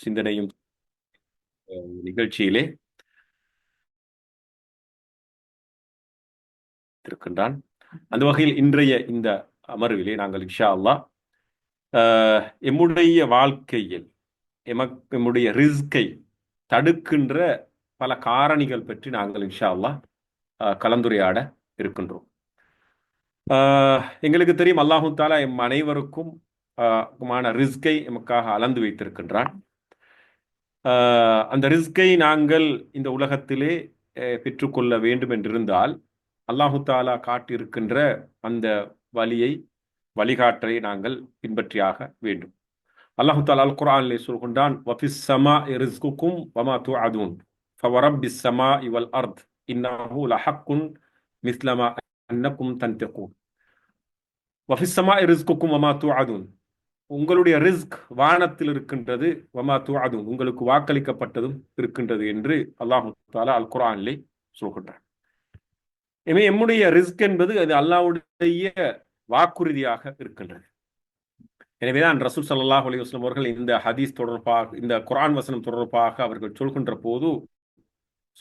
சிந்தனையும் நிகழ்ச்சியிலே இருக்கின்றான். அந்த வகையில் இன்றைய இந்த அமர்விலே நாங்கள் இன்ஷா அல்லாஹ் எம்முடைய வாழ்க்கையில் எம்முடைய ரிஸ்கை தடுக்கின்ற பல காரணிகள் பற்றி நாங்கள் இன்ஷா அல்லாஹ் கலந்துரையாட இருக்கின்றோம். எங்களுக்கு தெரியும் அல்லாஹு தாலா எம் அனைவருக்கும் ரிஸ்கை எமக்காக அளந்து வைத்திருக்கின்றான். அந்த ரிஸ்கை நாங்கள் இந்த உலகத்திலே பெற்றுக்கொள்ள வேண்டும் என்றிருந்தால் அல்லாஹு தாலா காட்டியிருக்கின்ற அந்த வழிகாட்டலை நாங்கள் பின்பற்றியாக வேண்டும். அல்லாஹு தாலா அல் குர்ஆனிலே சொல்கின்றான், வஃபிஸ் ஸமாஇ ரிஸ்குக்கும் வமா துஅதுன் ஃபவரப்பிஸ் ஸமாஇ வல் அர்த் இன்னஹு லஹக்குன் மிஸ்லமா அன்னக்கும் தன்திகூன். வஃபிஸ் ஸமாஇ ரிஸ்குக்கும் வமா துஅதுன், உங்களுடைய ரிஸ்க் வானத்தில் இருக்கின்றது, வமா துஅதுன், உங்களுக்கு வாக்களிக்கப்பட்டதும் இருக்கின்றது என்று அல்லாஹு தாலா அல் குர்ஆனிலே சொல்கின்றான். எம்முடைய ரிஸ்க் என்பது அது அல்லாஹ்வுடைய வாக்குறுதியாக இருக்கின்றது. எனவேதான் ரசூல் ஸல்லல்லாஹு அலைஹி வஸல்லம் அவர்கள் இந்த ஹதீஸ் தொடர்பாக, இந்த குர்ஆன் வசனம் தொடர்பாக அவர்கள் சொல்கின்ற போது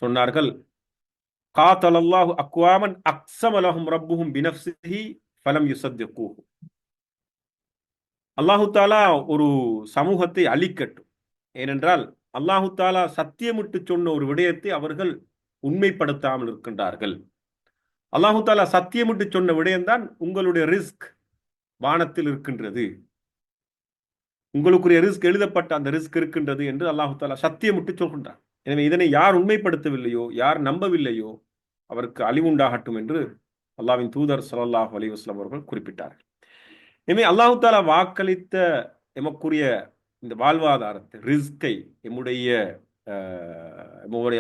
சொன்னார்கள், காத்தலல்லாஹு அக்வாமன் அக்ஸம லஹும் ரப்புஹும் பினஃப்ஸிஹி ஃபலம் யுஸத்திகூஹு. அல்லாஹு தாலா ஒரு சமூகத்தை அழிக்கட்டும். ஏனென்றால் அல்லாஹு தாலா சத்தியமிட்டு சொன்ன ஒரு விடயத்தை அவர்கள் உண்மைப்படுத்தாமல் இருக்கின்றார்கள். அல்லாஹு தாலா சத்தியமிட்டு சொன்ன விடயம்தான் உங்களுடைய ரிஸ்க் வானத்தில் இருக்கின்றது, உங்களுக்குரிய ரிஸ்க் எழுதப்பட்ட அந்த ரிஸ்க் இருக்கின்றது என்று அல்லாஹு தாலா சத்தியமிட்டு சொல்கின்றார். எனவே இதனை யார் உண்மைப்படுத்தவில்லையோ, யார் நம்பவில்லையோ அவருக்கு அழிவுண்டாகட்டும் என்று அல்லாஹ்வின் தூதர் ஸல்லல்லாஹு அலைஹி வஸல்லம் அவர்கள் குறிப்பிட்டார்கள். எனவே அல்லாஹு தாலா வாக்களித்த எமக்குரிய இந்த வாழ்வாதாரத்தை, ரிஸ்கை, எம்முடைய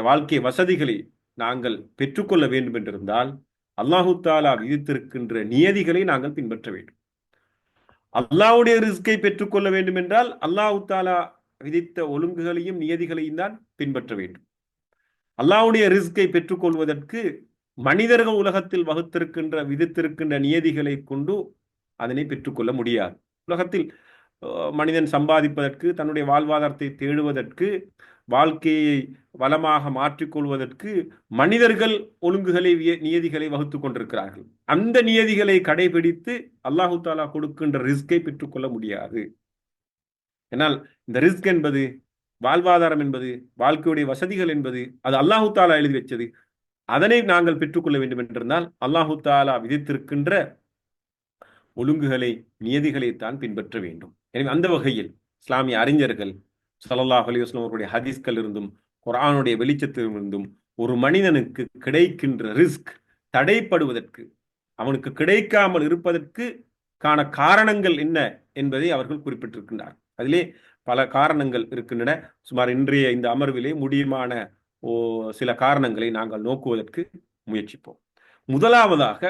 வாழ்க்கை வசதிகளை நாங்கள் பெற்றுக்கொள்ள வேண்டும் என்றிருந்தால் அல்லாஹு தாலா விதித்திருக்கின்ற நியதிகளை நாங்கள் பின்பற்ற வேண்டும். அல்லாஹ்வுடைய ரிஸ்கை பெற்றுக்கொள்ள வேண்டும் என்றால் அல்லாஹு தாலா விதித்த ஒழுங்குகளையும் நியதிகளையும் தான் பின்பற்ற வேண்டும். அல்லாஹ்வுடைய ரிஸ்கை பெற்றுக்கொள்வதற்கு மனிதர்கள் உலகத்தில் விதித்திருக்கின்ற நியதிகளை கொண்டு அதனை பெற்றுக்கொள்ள முடியாது. உலகத்தில் மனிதன் சம்பாதிப்பதற்கு, தன்னுடைய வாழ்வாதாரத்தை தேடுவதற்கு, வாழ்க்கையை வளமாக மாற்றிக்கொள்வதற்கு மனிதர்கள் ஒழுங்குகளை, நியதிகளை வகுத்து கொண்டிருக்கிறார்கள். அந்த நியதிகளை கடைபிடித்து அல்லாஹு தாலா கொடுக்கின்ற ரிஸ்கை பெற்றுக்கொள்ள முடியாது. என்னால் இந்த ரிஸ்க் என்பது, வாழ்வாதாரம் என்பது, வாழ்க்கையுடைய வசதிகள் என்பது அது அல்லாஹு தாலா எழுதி வச்சது. அதனை நாங்கள் பெற்றுக்கொள்ள வேண்டும் என்றிருந்தால் அல்லாஹு தாலா விதித்திருக்கின்ற ஒழுங்குகளை, நியதிகளை தான் பின்பற்ற வேண்டும். எனவே அந்த வகையில் இஸ்லாமிய அறிஞர்கள் ஸல்லல்லாஹு அலைஹி வஸல்லம் அவர்களுடைய ஹதீஸ்கள் இருந்தும் குர்ஆனுடைய வெளிச்சத்திலிருந்தும் ஒரு மனிதனுக்கு கிடைக்கின்ற ரிஸ்க் தடைப்படுவதற்கு, அவனுக்கு கிடைக்காமல் இருப்பதற்கு காரணங்கள் என்ன என்பதை அவர்கள் குறிப்பிட்டிருக்கின்றார். அதிலே பல காரணங்கள் இருக்கின்றன. சுமார் இன்றைய இந்த அமர்விலே முடியுமான சில காரணங்களை நாங்கள் நோக்குவதற்கு முயற்சிப்போம். முதலாவதாக,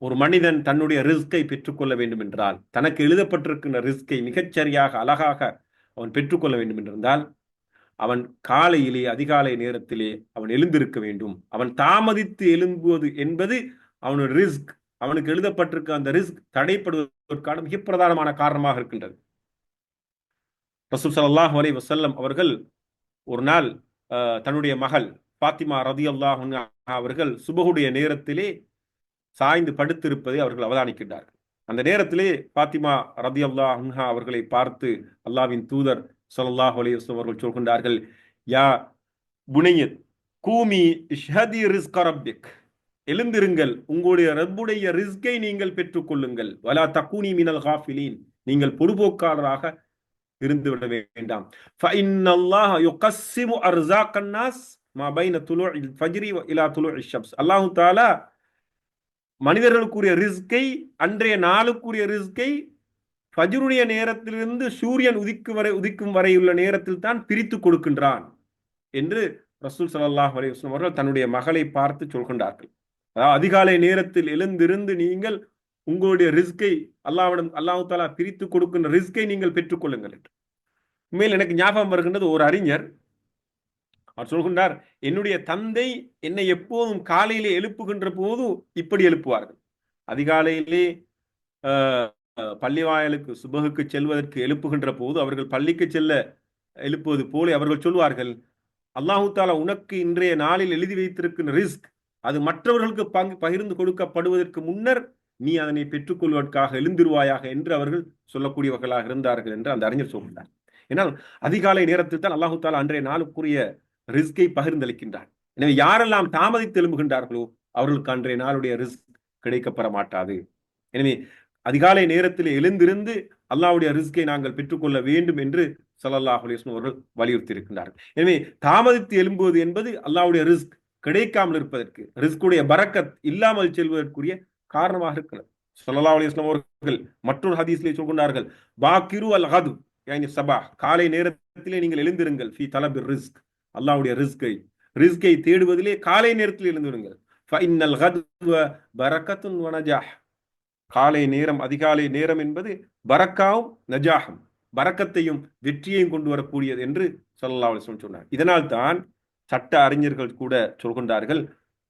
ஒரு மனிதன் தன்னுடைய ரிஸ்கை பெற்றுக்கொள்ள வேண்டும் என்றால், தனக்கு எழுதப்பட்டிருக்கின்ற ரிஸ்கை மிகச்சரியாக, அழகாக அவன் பெற்றுக்கொள்ள வேண்டும் என்றிருந்தால் அவன் காலையிலே, அதிகாலை நேரத்திலே அவன் எழுந்திருக்க வேண்டும். அவன் தாமதித்து எழும்புவது என்பது அவனுடைய ரிஸ்க், அவனுக்கு எழுதப்பட்டிருக்க அந்த ரிஸ்க் தடைப்படுவதற்கான மிக பிரதானமான காரணமாக இருக்கின்றது. ரசூல் ஸல்லல்லாஹு அலைஹி வஸல்லம் அவர்கள் ஒரு நாள் தன்னுடைய மகள் ஃபாத்திமா ரலியல்லாஹு அன்ஹா அவர்கள் சுபஹுடைய நேரத்திலே சாய்ந்து படுத்திருப்பதை அவர்கள் அவதானிக்கின்றார்கள். அந்த நேரத்திலே ஃபாத்திமா ரலியல்லாஹு அன்ஹா அவர்களை பார்த்து அல்லாஹ்வின் தூதர் ஸல்லல்லாஹு அலைஹி வஸல்லம் அவர்கள் சொல்கின்றார்கள், யா புனையத் கூமி இஷ்ஹதி ரிஸ்க ரப்பிக், எழுந்திருங்கள், உங்களுடைய ரப்புடைய ரிஸ்கை நீங்கள் பெற்றுக்கொள்ளுங்கள். வலா தகூனி மினல் காஃபிலீன், நீங்கள் பொறுப்போக்காளராக இருந்துவிட வேண்டாம். ஃபஇன்னல்லாஹ யுகஸ்ஸிமு அர்ஸாகன் நாஸ் மா பைன துலூஇல் ஃபஜ்ரி வ இலா துலூஇஷ் ஷம்ஸ். அல்லாஹ் தஆலா மனிதர்களுக்குரிய ரிஸ்கை, அன்றைய நாளுக்குரிய ரிஸ்கை ஃபஜ்ருடைய நேரத்திலிருந்து சூரியன் உதிக்கும் வரையுள்ள நேரத்தில் தான் பிரித்து கொடுக்கின்றான் என்று ரசூல் ஸல்லல்லாஹு அலைஹி வஸல்லம் அவர்கள் தன்னுடைய மகளை பார்த்து சொல்கின்றார்கள். அதாவது அதிகாலை நேரத்தில் எழுந்திருந்து நீங்கள் உங்களுடைய ரிஸ்கை அல்லாஹ் தஆலா பிரித்து கொடுக்கின்ற ரிஸ்கை நீங்கள் பெற்றுக்கொள்ளுங்கள் என்று. உண்மையில் எனக்கு ஞாபகம் வருகின்றது, ஒரு அறிஞர் அவர் சொல்கின்றார், என்னுடைய தந்தை என்னை எப்போதும் காலையிலே எழுப்புகின்ற போது இப்படி எழுப்புவார்கள். அதிகாலையிலே பள்ளி வாயலுக்கு சுபகுக்கு செல்வதற்கு எழுப்புகின்ற போது அவர்கள் பள்ளிக்கு செல்ல எழுப்புவது போல அவர்கள் சொல்வார்கள், அல்லாஹு தாலா உனக்கு இன்றைய நாளில் எழுதி வைத்திருக்கின்ற ரிஸ்க் அது மற்றவர்களுக்கு பகிர்ந்து கொடுக்கப்படுவதற்கு முன்னர் நீ அதனை பெற்றுக்கொள்வதற்காக எழுந்திருவாயாக என்று அவர்கள் சொல்லக்கூடியவர்களாக இருந்தார்கள் என்று அந்த அறிஞர் சொல்கிறார். ஏன்னால் அதிகாலை நேரத்தில் தான் அல்லாஹு தாலா அன்றைய நாளுக்குரிய ரிஸ்கை பகிர்ந்தளிக்கின்றார். எனவே யாரெல்லாம் தாமதித்து எழும்புகின்றார்களோ அவர்களுக்கு அன்றைய நாளுடைய ரிஸ்க் கிடைக்கப்பெற மாட்டாது. எனவே அதிகாலை நேரத்தில் எழுந்திருந்து அல்லாஹ்வுடைய ரிஸ்கை நாங்கள் பெற்றுக்கொள்ள வேண்டும் என்று ஸல்லல்லாஹு அலைஹி வஸல்லம் அவர்கள் வலியுறுத்தி இருக்கின்றார்கள். எனவே தாமதித்து எழும்புவது என்பது அல்லாஹ்வுடைய ரிஸ்க் கிடைக்காமல் இருப்பதற்கு, ரிஸ்குடைய பரக்கத் இல்லாமல் செல்வதற்குரிய காரணமாக இருக்கிறது. ஸல்லல்லாஹு அலைஹி வஸல்லம் அவர்கள் மற்றொரு ஹதீஸிலே சொல்கின்றார்கள், பாக்கிரு அல் கது யானி சபாஹ், காலை நேரத்திலே நீங்கள் எழுந்திருங்கள், ஃபீ தலபிர் ரிஸ்க், அல்லாஹ்வுடைய ரிஸ்கை தேடுவதிலே காலை நேரத்தில் எழுந்திருங்கள். ஃபஇன்னல் கதுவ பரக்கத்துன் வ நஜாஹ், காலை நேரம் அதிகாலை நேரம் என்பது பரக்காவும் நஜாஹும், பரக்கத்தையும் வெற்றியையும் கொண்டு வரக்கூடியது என்று ஸல்லல்லாஹு அலைஹி வஸல்லம் சொன்னார். இதனால் தான் சட்ட அறிஞர்கள் கூட சொல்கின்றார்கள்,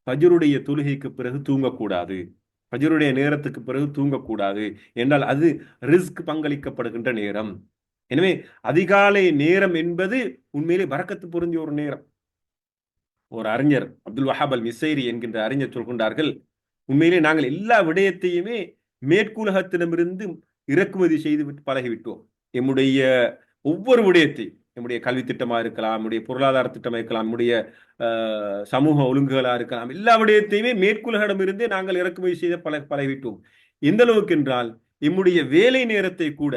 ஃபஜ்ருடைய தொழுகைக்கு பிறகு தூங்கக்கூடாது, ஃபஜ்ருடைய நேரத்துக்கு பிறகு தூங்கக்கூடாது என்றால் அது ரிஸ்க் பங்களிக்கப்படுகின்ற நேரம். எனவே அதிகாலை நேரம் என்பது உண்மையிலே பரக்கத்து பொருந்திய ஒரு நேரம். ஒரு அறிஞர் அப்துல் வஹாப் அல் மிஸ்ஸைரி என்கின்ற அறிஞர் சொல்கின்றார்கள், உண்மையிலே நாங்கள் எல்லா விடயத்தையுமே மேற்குலகத்திடமிருந்து இறக்குமதி செய்து பழகிவிட்டோம். எம்முடைய ஒவ்வொரு விடயத்தையும், நம்முடைய கல்வி திட்டமாக இருக்கலாம், நம்முடைய பொருளாதார திட்டமாக இருக்கலாம், நம்முடைய சமூக ஒழுங்குகளாக இருக்கலாம், எல்லா விடயத்தையுமே மேற்குலகிடமிருந்தே நாங்கள் இறக்குமதி செய்த பழகிவிட்டோம். எந்த அளவுக்கு என்றால் எம்முடைய வேலை நேரத்தை கூட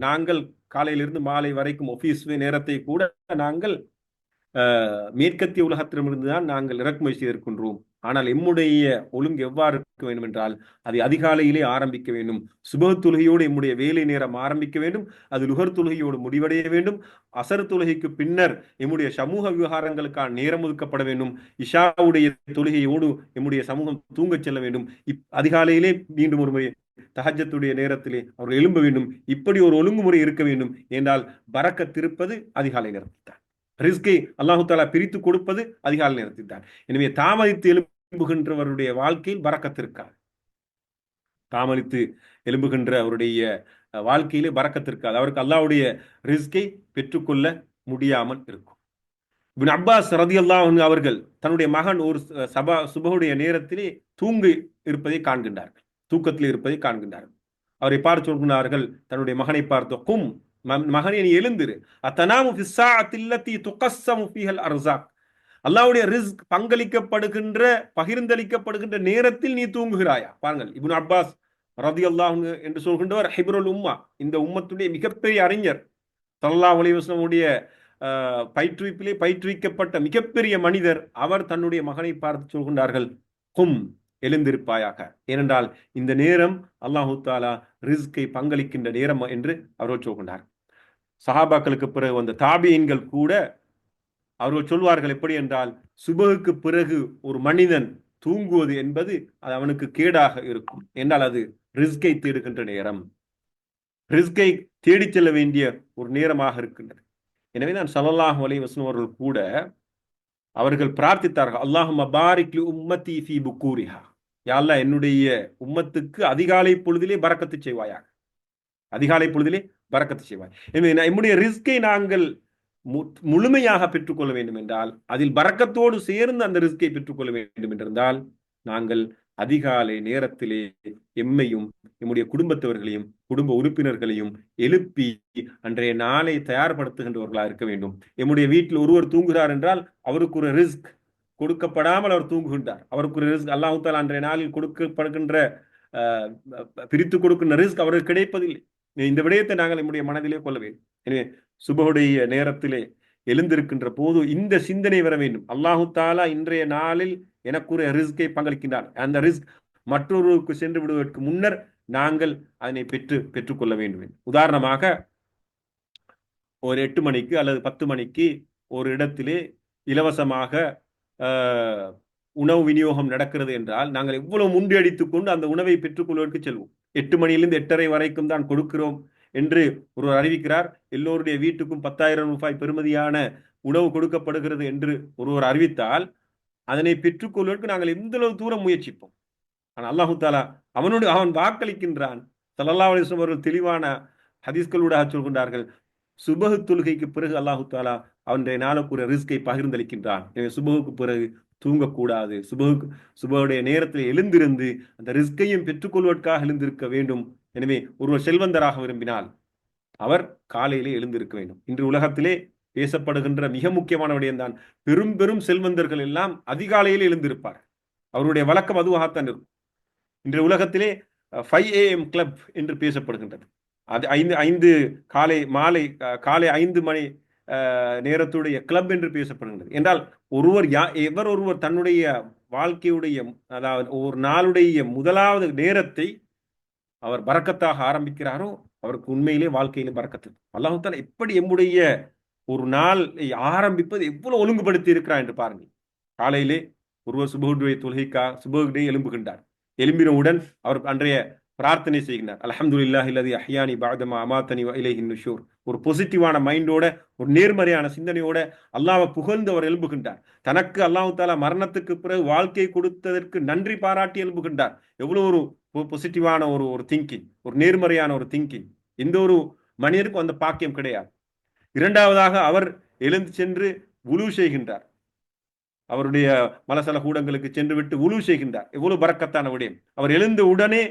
நாங்கள் காலையிலிருந்து மாலை வரைக்கும் ஆபீஸ் நேரத்தை கூட நாங்கள் மேற்கத்திய உலகத்திடமிருந்து தான் நாங்கள் இறக்குமதி செய்திருக்கின்றோம். ஆனால் எம்முடைய ஒழுங்கு எவ்வாறு இருக்க வேண்டும் என்றால் அதை அதிகாலையிலே ஆரம்பிக்க வேண்டும். சுபஹ் தொழுகையோடு எம்முடைய வேலை நேரம் ஆரம்பிக்க வேண்டும், அது லுஹர் தொழுகையோடு முடிவடைய வேண்டும். அசர் தொழுகைக்கு பின்னர் எம்முடைய சமூக விவகாரங்களுக்கான நேரம் ஒதுக்கப்பட வேண்டும். இஷாவுடைய தொழுகையோடு எம்முடைய சமூகம் தூங்கச் செல்ல வேண்டும். அதிகாலையிலே மீண்டும் ஒரு முறை தஹஜ்ஜத்துடைய நேரத்திலே அவர்கள் எழும்ப வேண்டும். இப்படி ஒரு ஒழுங்குமுறை இருக்க வேண்டும் என்றால் பரக்கத்திருப்பது அதிகாலை நேரத்தில் தான். ரிஸ்கை அல்லாஹு தாலா பிரித்து கொடுப்பது அதிகாலை நேரத்தில் தான். எனவே தாமதித்து எழும்புகின்றவருடைய வாழ்க்கையில் பரக்கத்திருக்காது, தாமதித்து எழும்புகின்ற அவருடைய வாழ்க்கையிலே பரக்கத்திருக்காது, அவருக்கு அல்லாஹ்வுடைய ரிஸ்கை பெற்றுக்கொள்ள முடியாமல் இருக்கும். இப்னு அப்பாஸ் ரலியல்லாஹு அன்ஹு அவர்கள் தன்னுடைய மகன் ஒரு சுபஹுடைய நேரத்திலே தூங்கி இருப்பதை காண்கின்றார்கள், தூக்கத்தில் இருப்பதை காண்கின்றார்கள். அவரை பார்த்து சொல்கிறார்கள், தன்னுடைய மகனை பார்த்து, கும் மகனே நீ எழுந்திரு, அத்தனாமு ஃபிஸ் ஸாஅத்தில்லதி துகஸ்ஸமு ஃபீஹல் அர்ஸாக், அல்லாஹ்வுடைய ரிஸ்க் பங்களிக்கப்படுகின்ற பகிர்ந்தளிக்கப்படுகின்ற நேரத்தில் நீ தூங்குகிறாயா? பாருங்கள், இப்னு அப்பாஸ் ரலியல்லாஹு அன்ஹு என்று சொல்கின்றவர் ஹிப்ருல் உம்மா, இந்த உம்மத்துடைய மிகப்பெரிய அறிஞர், ஸல்லல்லாஹு அலைஹி வஸல்லம் உடைய பயிற்றுவிப்பிலே பயிற்றுவிக்கப்பட்ட மிகப்பெரிய மனிதர். அவர் தன்னுடைய மகனை பார்த்து சொல்கின்றார்கள், கும் எழுந்திருப்பாயாக, ஏனென்றால் இந்த நேரம் அல்லாஹு தாலா ரிஸ்கை பங்களிக்கின்ற நேரம் என்று அவர்கள் சொல்கின்றார். சஹாபாக்களுக்கு பிறகு வந்த தாபியீன்கள் கூட அவர்கள் சொல்வார்கள், எப்படி என்றால் சுபஹுக்கு பிறகு ஒரு மனிதன் தூங்குவது என்பது அது அவனுக்கு கேடாக இருக்கும், என்றால் அது ரிஸ்கை தேடுகின்ற நேரம், ரிஸ்கை தேடிச் செல்ல வேண்டிய ஒரு நேரமாக இருக்கின்றது. எனவே தான் ஸல்லல்லாஹு அலைஹி வஸல்லம் அவர்கள் கூட அவர்கள் பிரார்த்தித்தார்கள், அல்லாஹும்ம பாரிக் லி உம்மத்தி ஃபீ புக்கூரிஹா, யா அல்லாஹ் என்னுடைய உம்மத்துக்கு அதிகாலை பொழுதிலே பரக்கத்து செய்வாயாக, அதிகாலை பொழுதிலே பரக்கத்து செய்வாய். எனவே நம்முடைய ரிஸ்கை நாங்கள் முழுமையாக பெற்றுக்கொள்ள வேண்டும் என்றால், அதில் பரக்கத்தோடு சேர்ந்து அந்த ரிஸ்கை பெற்றுக்கொள்ள வேண்டும் என்றிருந்தால், நாங்கள் அதிகாலை நேரத்திலே எம்மையும் நம்முடைய குடும்பத்தவர்களையும் குடும்ப உறுப்பினர்களையும் எழுப்பி அன்றைய நாளை தயார்படுத்துகின்றவர்களாக இருக்க வேண்டும். நம்முடைய வீட்டில் ஒருவர் தூங்குகிறார் என்றால் அவருக்கு ஒரு ரிஸ்க் கொடுக்கப்படாமல் அவர் தூங்குகின்றார், அவருக்கு ஒரு ரிஸ்க் அல்லாஹ் தஆலா அன்றைய நாளில் கொடுக்கப்படுகின்ற பிரித்து கொடுக்கின்ற ரிஸ்க் அவருக்கு கிடைப்பதில்லை. இந்த விடயத்தை நாங்கள் நம்முடைய மனதிலே கொள்ள வேண்டும். எனவே சுபஹுடைய நேரத்திலே எழுந்திருக்கின்ற போது இந்த சிந்தனை வர வேண்டும், அல்லாஹு தஆலா இன்றைய நாளில் எனக்கு ஒரு ரிஸ்கை பங்களிக்கின்றான், அந்த ரிஸ்க் மற்றொருவருக்கு சென்று விடுவதற்கு முன்னர் நாங்கள் அதனை பெற்றுக்கொள்ள வேண்டும். உதாரணமாக ஒரு 8 மணிக்கு அல்லது 10 மணிக்கு ஒரு இடத்திலே இலவசமாக உணவு விநியோகம் நடக்கிறது என்றால் நாங்கள் எவ்வளவு முண்டியடித்துக் கொண்டு அந்த உணவை பெற்றுக்கொள்வதற்கு செல்வோம். 8 மணியிலிருந்து 8:30 வரைக்கும் தான் கொடுக்கிறோம் என்று ஒருவர் அறிவிக்கிறார். எல்லோருடைய வீட்டுக்கும் 10,000 ரூபாய் பெறுமதியான உணவு கொடுக்கப்படுகிறது என்று ஒருவர் அறிவித்தால் அதனை பெற்றுக்கொள்வதற்கு நாங்கள் எந்த அளவு தூரம் முயற்சிப்போம். ஆனால் அல்லாஹு தஆலா அவன் வாக்களிக்கின்றான். ஸல்லல்லாஹு அலைஹி வஸல்லம் அவர்கள் தெளிவான ஹதீஸ்களூடாக சொல்கின்றார்கள், சுபஹு தொழுகைக்கு பிறகு அல்லாஹு தாலா அவனுடைய நாளுக்குரிய ரிஸ்கை பகிர்ந்தளிக்கின்றான். எனவே சுபஹுக்கு பிறகு தூங்கக்கூடாது. சுபஹுடைய நேரத்தில் எழுந்திருந்து அந்த ரிஸ்கையும் பெற்றுக்கொள்வதற்காக எழுந்திருக்க வேண்டும். எனவே ஒருவர் செல்வந்தராக விரும்பினால் அவர் காலையிலே எழுந்திருக்க வேண்டும். இன்று உலகத்திலே பேசப்படுகின்ற மிக முக்கியமான விடயம்தான், பெரும் பெரும் செல்வந்தர்கள் எல்லாம் அதிகாலையில் எழுந்திருப்பார். அவருடைய வழக்கம் அதுவாகத்தான் இருக்கும். இன்றைய உலகத்திலே 5 AM கிளப் என்று பேசப்படுகின்றது. அது மாலை காலை 5 மணி நேரத்துடைய கிளப் என்று பேசப்படுகின்றது. என்றால் ஒருவர் தன்னுடைய வாழ்க்கையுடைய, அதாவது ஒரு நாளுடைய முதலாவது நேரத்தை அவர் பரக்கத்தாக ஆரம்பிக்கிறாரோ அவருக்கு உண்மையிலே வாழ்க்கையிலே பரக்கத்து. அல்லாஹ் தஆலா எப்படி எம்முடைய ஒரு நாள் ஆரம்பிப்பது எவ்வளவு ஒழுங்குபடுத்தி இருக்கிறார் என்று பாருங்கள். காலையிலே ஒருவர் சுபஹுடைய எழும்புகின்றார். எழும்பினவுடன் அவர் அன்றைய பிரார்த்தனை செய்கின்றார். அல்ஹம்துலில்லாஹி அல்லதி அஹ்யானி பஅதமா அமாத்தனி வ இலைஹின் நுஷூர். ஒரு பாசிட்டிவான மைண்டோட, ஒரு நேர்மறையான சிந்தனையோட அல்லாஹ்வை புகழ்ந்து அவர் எழும்புகின்றார். தனக்கு அல்லாஹ் தஆலா மரணத்துக்கு பிறகு வாழ்க்கை கொடுத்ததற்கு நன்றி பாராட்டி எழும்புகின்றார். எவ்வளவு ஒரு பாசிட்டிவான ஒரு திங்கிங், ஒரு நேர்மறையான ஒரு திங்கிங். எந்த ஒரு மனிதருக்கும் அந்த பாக்கியம் கிடையாது. இரண்டாவதாக அவர் எழுந்து சென்று வுலு செய்கின்றார். அவருடைய மலசல கூடங்களுக்கு சென்று விட்டு வுலு செய்கின்றார். எவ்வளவு பரக்கத்தான விடயம். அவர் எழுந்த உடனே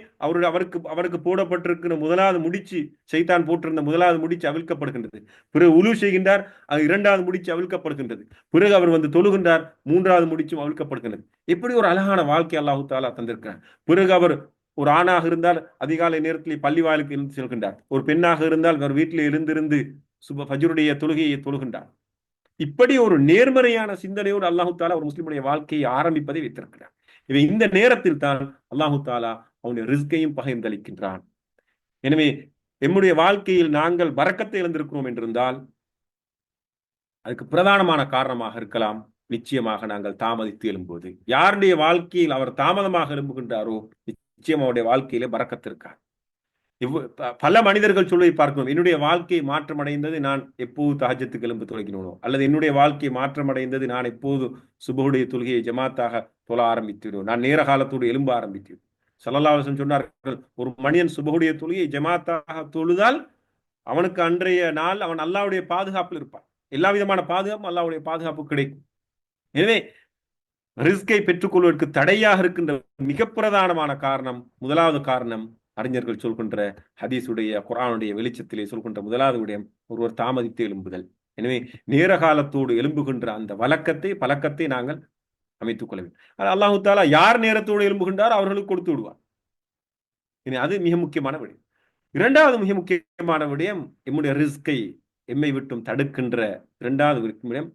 அவருக்கு போடப்பட்டிருக்கிற முதலாவது முடிச்சு, சைத்தான் போட்டிருந்த முதலாவது முடிச்சு அவிழ்க்கப்படுகின்றது. பிறகு வுலு செய்கின்றார், அது இரண்டாவது முடிச்சு அவிழ்க்கப்படுகின்றது. பிறகு அவர் வந்து தொழுகின்றார், மூன்றாவது முடிச்சும் அவிழ்க்கப்படுகின்றது. எப்படி ஒரு அழகான வாழ்க்கை அல்லாஹு தஆலா தந்திருக்கிறார். பிறகு அவர் ஒரு ஆணாக இருந்தால் அதிகாலை நேரத்தில் பள்ளி வாயிலுக்கு எழுந்து செல்கின்றார். ஒரு பெண்ணாக இருந்தால் அவர் வீட்டில் எழுந்திருந்து ஃபஜ்ருடைய தொழுகையை தொழுகின்றார். இப்படி ஒரு நேர்மறையான சிந்தனையோடு அல்லாஹு தாலா ஒரு முஸ்லிமுடைய வாழ்க்கையை ஆரம்பிப்பதை வைத்திருக்கிறார். இவை இந்த நேரத்தில் தான் அல்லாஹு தாலா அவனுடைய ரிஸ்கையும் பகிர்ந்தளிக்கின்றான். எனவே எம்முடைய வாழ்க்கையில் நாங்கள் பரக்கத்தை இழந்திருக்கிறோம் என்றிருந்தால் அதுக்கு பிரதானமான காரணமாக இருக்கலாம், நிச்சயமாக நாங்கள் தாமதித்து எழும்போது. யாருடைய வாழ்க்கையில் அவர் தாமதமாக எழும்புகின்றாரோ நிச்சயம் அவருடைய வாழ்க்கையிலே பரக்கத்து இருக்கார். பல மனிதர்கள் சொல்வதை பார்க்கணும், என்னுடைய வாழ்க்கை மாற்றமடைந்தது நான் எப்போது தஹஜ்ஜத்துக்கு எழும்பு தொழுகினோனோ, அல்லது என்னுடைய வாழ்க்கை மாற்றமடைந்தது நான் எப்போது சுபஹுடைய தொழுகையை ஜமாத்தாக தொழ ஆரம்பித்தேனோ, நான் நேர காலத்தோடு எழும்ப ஆரம்பித்தேன். ஸல்லல்லாஹு அலைஹி வஸல்லம் சொன்னார்கள், ஒரு மனிதன் சுபஹுடைய தொழுகையை ஜமாத்தாக தொழுதால் அவனுக்கு அன்றைய நாள் அவன் அல்லாஹ்வுடைய பாதுகாப்பில் இருப்பான். எல்லா விதமான பாதுகாப்பும் அல்லாஹ்வுடைய பாதுகாப்பு கிடைக்கும். எனவே ரிஸ்கை பெற்றுக்கொள்வதற்கு தடையாக இருக்கின்ற மிக பிரதானமான காரணம், முதலாவது காரணம் அறிஞர்கள் சொல்கின்ற ஹதீஸுடைய குர்ஆனுடைய வெளிச்சத்திலே சொல்கின்ற முதலாவது விடயம் ஒருவர் தாமதித்து எழும்புதல். எனவே நேர காலத்தோடு எழும்புகின்ற அந்த பழக்கத்தை நாங்கள் அமைத்துக் கொள்ள வேண்டும். அல்லாஹு தஆலா யார் நேரத்தோடு எழும்புகின்றார் அவர்களுக்கு கொடுத்து விடுவார். இனி அது மிக முக்கியமான விடயம். இரண்டாவது மிக முக்கியமான விடயம், எம்முடைய ரிஸ்கை எம்மை விட்டும் தடுக்கின்ற இரண்டாவது விடயம்,